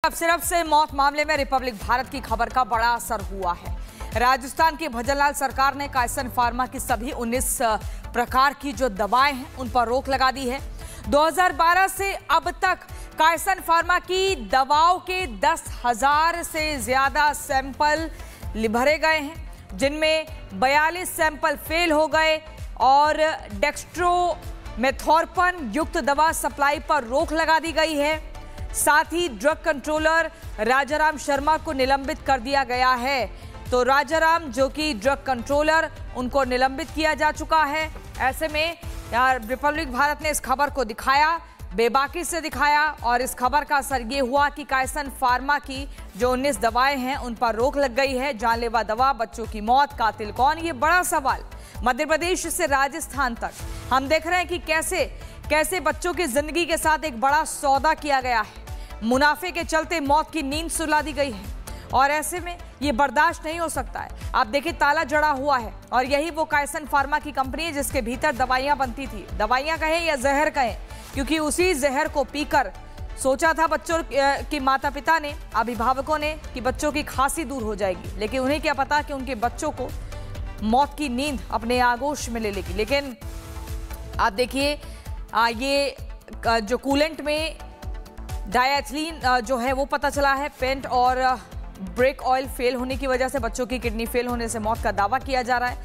अब सिर्फ से मौत मामले में रिपब्लिक भारत की खबर का बड़ा असर हुआ है। राजस्थान की भजनलाल सरकार ने कायसन फार्मा की सभी 19 प्रकार की जो दवाएं हैं उन पर रोक लगा दी है। 2012 से अब तक कायसन फार्मा की दवाओं के 10,000 से ज्यादा सैंपल भरे गए हैं, जिनमें 42 सैंपल फेल हो गए और डेक्स्ट्रोमेथोर्पन युक्त दवा सप्लाई पर रोक लगा दी गई है। साथ ही ड्रग कंट्रोलर राजाराम शर्मा को निलंबित कर दिया गया है। तो राजाराम जो कि ड्रग कंट्रोलर, उनको निलंबित किया जा चुका है। ऐसे में यार रिपब्लिक भारत ने इस खबर को दिखाया, बेबाकी से दिखाया, और इस खबर का असर ये हुआ कि कायसन फार्मा की जो 19 दवाएं हैं उन पर रोक लग गई है। जानलेवा दवा, बच्चों की मौत, कातिल कौन, ये बड़ा सवाल। मध्य प्रदेश से राजस्थान तक हम देख रहे हैं कि कैसे बच्चों की जिंदगी के साथ एक बड़ा सौदा किया गया है। मुनाफे के चलते मौत की नींद सुला दी गई है और ऐसे में ये बर्दाश्त नहीं हो सकता है। आप देखिए, ताला जड़ा हुआ है और यही वो कायसन फार्मा की कंपनी है जिसके भीतर दवाइयां बनती थी। दवाइयां कहें या जहर कहें, क्योंकि उसी जहर को पीकर सोचा था बच्चों के माता पिता ने, अभिभावकों ने, कि बच्चों की खांसी दूर हो जाएगी, लेकिन उन्हें क्या पता कि उनके बच्चों को मौत की नींद अपने आगोश में ले लेगी। लेकिन आप देखिए, ये जो कूलेंट में डायएथिलीन जो है वो पता चला है। पेंट और ब्रेक ऑयल फेल होने की वजह से बच्चों की किडनी फेल होने से मौत का दावा किया जा रहा है।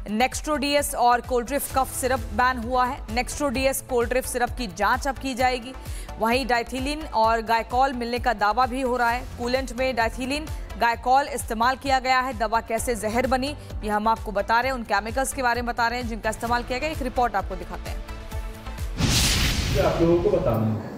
नेक्स्ट्रोडीएस और कोल्ड्रिफ कफ सिरप बैन हुआ है। नेक्स्ट्रोडीएस कोल्ड्रिफ सिरप की जांच अब की जाएगी। वहीं डायथिलीन और गायकॉल मिलने का दावा भी हो रहा है। कूलेंट में डायथिलीन गायकॉल इस्तेमाल किया गया है। दवा कैसे जहर बनी ये हम आपको बता रहे हैं, उन केमिकल्स के बारे में बता रहे हैं जिनका इस्तेमाल किया गया। एक रिपोर्ट आपको दिखाते हैं। आप लोगों को बताना है।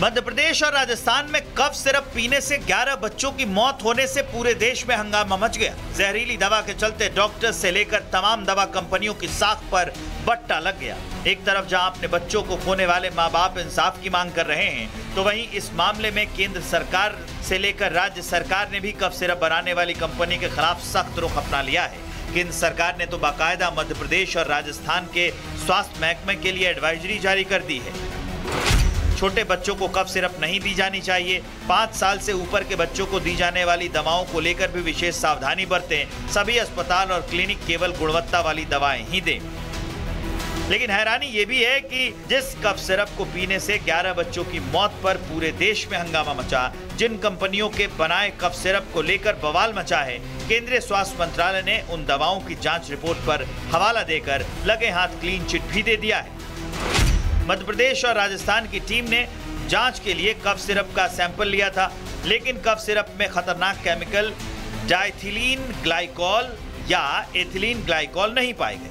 मध्य प्रदेश और राजस्थान में कफ सिरप पीने से 11 बच्चों की मौत होने से पूरे देश में हंगामा मच गया। जहरीली दवा के चलते डॉक्टर से लेकर तमाम दवा कंपनियों की साख पर बट्टा लग गया। एक तरफ जहां अपने बच्चों को खोने वाले मां बाप इंसाफ की मांग कर रहे हैं, तो वहीं इस मामले में केंद्र सरकार से लेकर राज्य सरकार ने भी कफ सिरप बनाने वाली कंपनी के खिलाफ सख्त रुख अपना लिया है। केंद्र सरकार ने तो बाकायदा मध्य प्रदेश और राजस्थान के स्वास्थ्य महकमे के लिए एडवाइजरी जारी कर दी है। छोटे बच्चों को कफ सिरप नहीं दी जानी चाहिए। 5 साल से ऊपर के बच्चों को दी जाने वाली दवाओं को लेकर भी विशेष सावधानी बरतें। सभी अस्पताल और क्लिनिक केवल गुणवत्ता वाली दवाएं ही दें। लेकिन हैरानी ये भी है कि जिस कफ सिरप को पीने से 11 बच्चों की मौत पर पूरे देश में हंगामा मचा, जिन कंपनियों के बनाए कफ सिरप को लेकर बवाल मचा है, केंद्रीय स्वास्थ्य मंत्रालय ने उन दवाओं की जांच रिपोर्ट पर हवाला देकर लगे हाथ क्लीन चिट भी दे दिया है। मध्य प्रदेश और राजस्थान की टीम ने जांच के लिए कफ सिरप का सैंपल लिया था, लेकिन कफ सिरप में खतरनाक केमिकल डायथिलीन ग्लाइकॉल या एथिलीन ग्लाइकॉल नहीं पाए गए।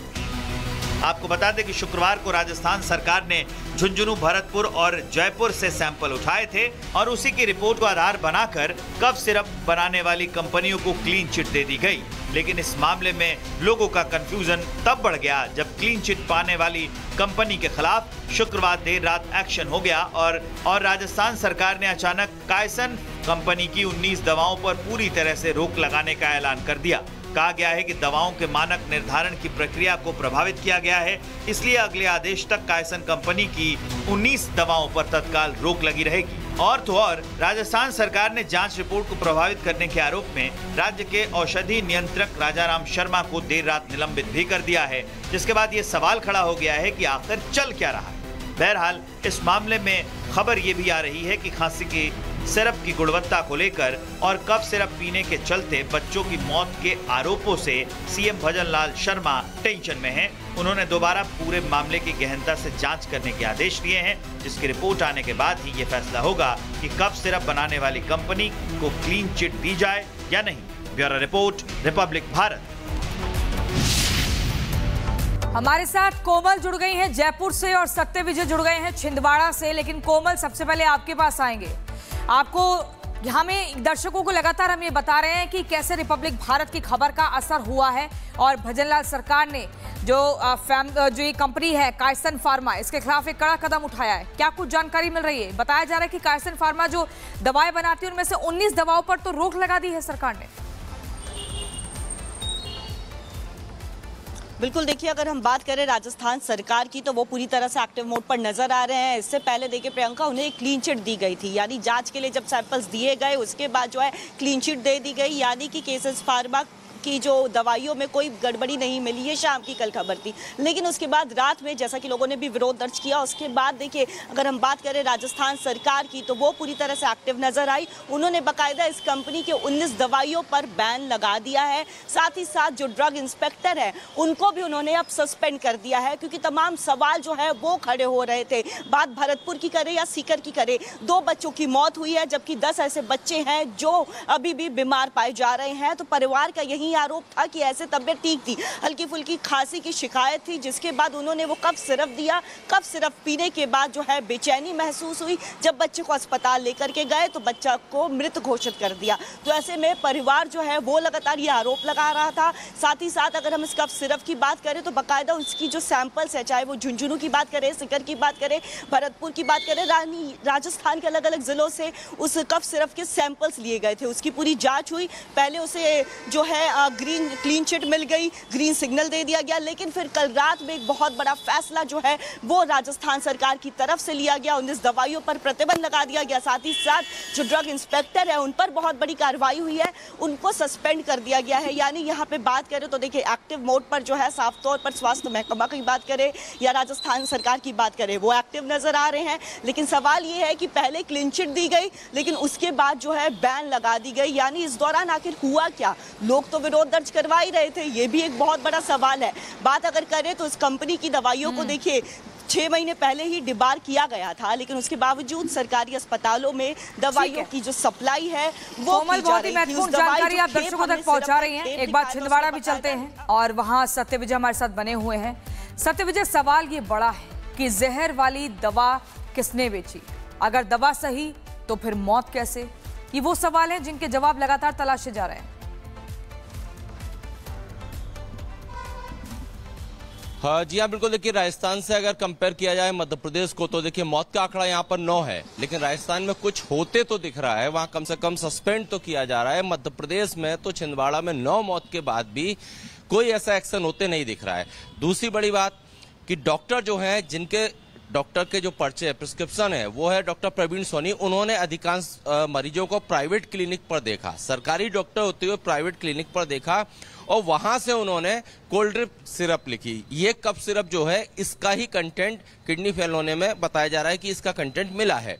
आपको बता दें कि शुक्रवार को राजस्थान सरकार ने झुंझुनू, भरतपुर और जयपुर से सैंपल उठाए थे और उसी की रिपोर्ट को आधार बनाकर कफ सिरप बनाने वाली कंपनियों को क्लीन चिट दे दी गई। लेकिन इस मामले में लोगों का कंफ्यूजन तब बढ़ गया जब क्लीन चिट पाने वाली कंपनी के खिलाफ शुक्रवार देर रात एक्शन हो गया और राजस्थान सरकार ने अचानक कायसन कंपनी की 19 दवाओं पर पूरी तरह से रोक लगाने का ऐलान कर दिया। कहा गया है कि दवाओं के मानक निर्धारण की प्रक्रिया को प्रभावित किया गया है, इसलिए अगले आदेश तक कायसन कंपनी की 19 दवाओं पर तत्काल रोक लगी रहेगी। और तो और राजस्थान सरकार ने जांच रिपोर्ट को प्रभावित करने के आरोप में राज्य के औषधि नियंत्रक राजाराम शर्मा को देर रात निलंबित भी कर दिया है, जिसके बाद ये सवाल खड़ा हो गया है कि आखिर चल क्या रहा है। बहरहाल इस मामले में खबर ये भी आ रही है कि खांसी की सिरप की गुणवत्ता को लेकर और कफ सिरप पीने के चलते बच्चों की मौत के आरोपों से सीएम भजनलाल शर्मा टेंशन में हैं। उन्होंने दोबारा पूरे मामले की गहनता से जांच करने के आदेश दिए हैं, जिसकी रिपोर्ट आने के बाद ही ये फैसला होगा कि कफ सिरप बनाने वाली कंपनी को क्लीन चिट दी जाए या नहीं। Bureau report, Republic Bharat. हमारे साथ कोमल जुड़ गई हैं जयपुर से और सत्य विजय जुड़ गए हैं छिंदवाड़ा से। लेकिन कोमल, सबसे पहले आपके पास आएंगे। आपको, हमें दर्शकों को लगातार हम ये बता रहे हैं कि कैसे रिपब्लिक भारत की खबर का असर हुआ है और भजनलाल सरकार ने जो ये कंपनी है कायसन फार्मा, इसके खिलाफ एक कड़ा कदम उठाया है। क्या कुछ जानकारी मिल रही है? बताया जा रहा है कि कायसन फार्मा जो दवाएं बनाती है उनमें से 19 दवाओं पर तो रोक लगा दी है सरकार ने। बिल्कुल, देखिए अगर हम बात करें राजस्थान सरकार की तो वो पूरी तरह से एक्टिव मोड पर नजर आ रहे हैं। इससे पहले देखिए प्रियंका, उन्हें क्लीन चिट दी गई थी, यानी जांच के लिए जब सैंपल्स दिए गए उसके बाद जो है क्लीन चिट दे दी गई, यानी कि केसेस फार्मा की जो दवाइयों में कोई गड़बड़ी नहीं मिली। ये शाम की कल खबर थी, लेकिन उसके बाद रात में जैसा कि लोगों ने भी विरोध दर्ज किया, उसके बाद देखिए अगर हम बात करें राजस्थान सरकार की तो वो पूरी तरह से एक्टिव नजर आई। उन्होंने बाकायदा इस कंपनी के 19 दवाइयों पर बैन लगा दिया है। साथ ही साथ जो ड्रग इंस्पेक्टर है उनको भी उन्होंने अब सस्पेंड कर दिया है, क्योंकि तमाम सवाल जो है वो खड़े हो रहे थे। बात भरतपुर की करे या सीकर की करे, 2 बच्चों की मौत हुई है, जबकि 10 ऐसे बच्चे हैं जो अभी भी बीमार पाए जा रहे हैं। तो परिवार का यही आरोप था कि ऐसे तबीयत ठीक थी, हल्की फुल्की खांसी की शिकायत थी, जिसके बाद उन्होंने वो कफ सिरप दिया। कफ सिरप पीने के बाद जो है बेचैनी महसूस हुई। जब बच्चे को अस्पताल लेकर के गए तो बच्चा को मृत घोषित कर दिया। तो ऐसे में परिवार जो है वो लगातार ये आरोप लगा रहा था। साथ ही साथ अगर हम इस कफ सिरप की बात करें तो बाकायदा उसकी जो सैंपल्स है, चाहे वो झुंझुनू की बात करें, सीकर की बात करें, भरतपुर की बात करें, राजस्थान के अलग अलग जिलों से उस कफ सिरप के सैंपल्स लिए गए थे। उसकी पूरी जांच हुई। पहले उसे जो है क्लीन चिट मिल गई, ग्रीन सिग्नल दे दिया गया, लेकिन फिर कल रात में एक बहुत बड़ा फैसला जो है वो राजस्थान सरकार की तरफ से लिया गया। 19 दवाइयों पर प्रतिबंध लगा दिया गया। साथ ही साथ जो ड्रग इंस्पेक्टर है उन पर बहुत बड़ी कार्रवाई हुई है, उनको सस्पेंड कर दिया गया है। यानी यहाँ पे बात करें तो देखिए एक्टिव मोड पर जो है साफ तौर पर स्वास्थ्य महकमा की बात करें या राजस्थान सरकार की बात करें वो एक्टिव नजर आ रहे हैं। लेकिन सवाल ये है कि पहले क्लीन चिट दी गई, लेकिन उसके बाद जो है बैन लगा दी गई। यानी इस दौरान आखिर हुआ क्या? लोग तो विरोध दर्ज करवा ही रहे थे, ये भी एक बहुत बड़ा सवाल है। बात अगर करें तो इस कंपनी की दवाइयों को देखिए 6 महीने पहले ही डिबार किया गया था, लेकिन उसके बावजूद सरकारी अस्पतालों में दवाइयों की जो सप्लाई है वो बहुत ही महत्वपूर्ण जानकारी आप दर्शकों तक पहुंचा रही हैं। एक बार छिंदवाड़ा भी चलते हैं और वहां सत्यविजय हमारे साथ बने हुए हैं। सत्यविजय, सवाल ये बड़ा है कि जहर वाली दवा किसने बेची? अगर दवा सही तो फिर मौत कैसे? ये वो सवाल है जिनके जवाब लगातार तलाशे जा रहे हैं। हाँ जी हाँ, बिल्कुल। देखिए राजस्थान से अगर कंपेयर किया जाए मध्य प्रदेश को तो देखिए मौत का आंकड़ा यहाँ पर 9 है, लेकिन राजस्थान में कुछ होते तो दिख रहा है, वहाँ कम से कम सस्पेंड तो किया जा रहा है। मध्य प्रदेश में तो छिंदवाड़ा में 9 मौत के बाद भी कोई ऐसा एक्शन होते नहीं दिख रहा है। दूसरी बड़ी बात कि डॉक्टर जो है, जिनके डॉक्टर के जो पर्चे है, प्रिस्क्रिप्शन है, वो है डॉक्टर प्रवीण सोनी। उन्होंने अधिकांश मरीजों को प्राइवेट क्लिनिक पर देखा, सरकारी डॉक्टर होते हुए प्राइवेट क्लिनिक पर देखा और वहां से उन्होंने कोल्ड ड्रिप सिरप लिखी। ये कफ सिरप जो है इसका ही कंटेंट किडनी फेल होने में बताया जा रहा है कि इसका कंटेंट मिला है।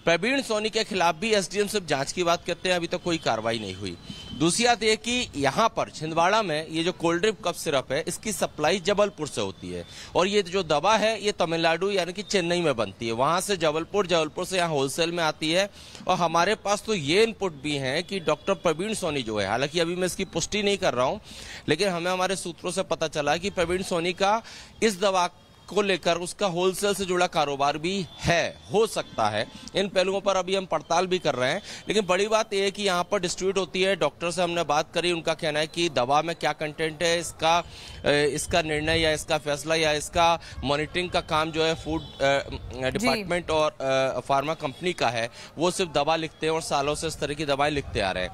प्रवीण सोनी के खिलाफ भी एसडीएम सिर्फ जांच की बात करते हैं, अभी तक कोई कार्रवाई नहीं हुई। दूसरी बात यह कि यहाँ पर छिंदवाड़ा में ये जो कोल्ड ड्रिप कफ सिरप है इसकी सप्लाई जबलपुर से होती है और ये जो दवा है ये तमिलनाडु यानी कि चेन्नई में बनती है, वहां से जबलपुर से यहाँ होलसेल में आती है। और हमारे पास तो ये इनपुट भी है कि डॉक्टर प्रवीण सोनी जो है, हालांकि अभी मैं इसकी पुष्टि नहीं कर रहा हूँ, लेकिन हमें हमारे सूत्रों से पता चला कि प्रवीण सोनी का इस दवा को लेकर उसका होलसेल से जुड़ा कारोबार भी है, हो सकता है। इन पहलुओं पर अभी हम पड़ताल भी कर रहे हैं, लेकिन बड़ी बात यह है कि यहाँ पर डिस्ट्रीब्यूट होती है। डॉक्टर से हमने बात करी, उनका कहना है कि दवा में क्या कंटेंट है, इसका निर्णय या इसका फैसला या इसका मॉनिटरिंग का काम जो है फूड डिपार्टमेंट और फार्मा कंपनी का है। वो सिर्फ दवा लिखते हैं और सालों से इस तरह की दवाएं लिखते आ रहे हैं।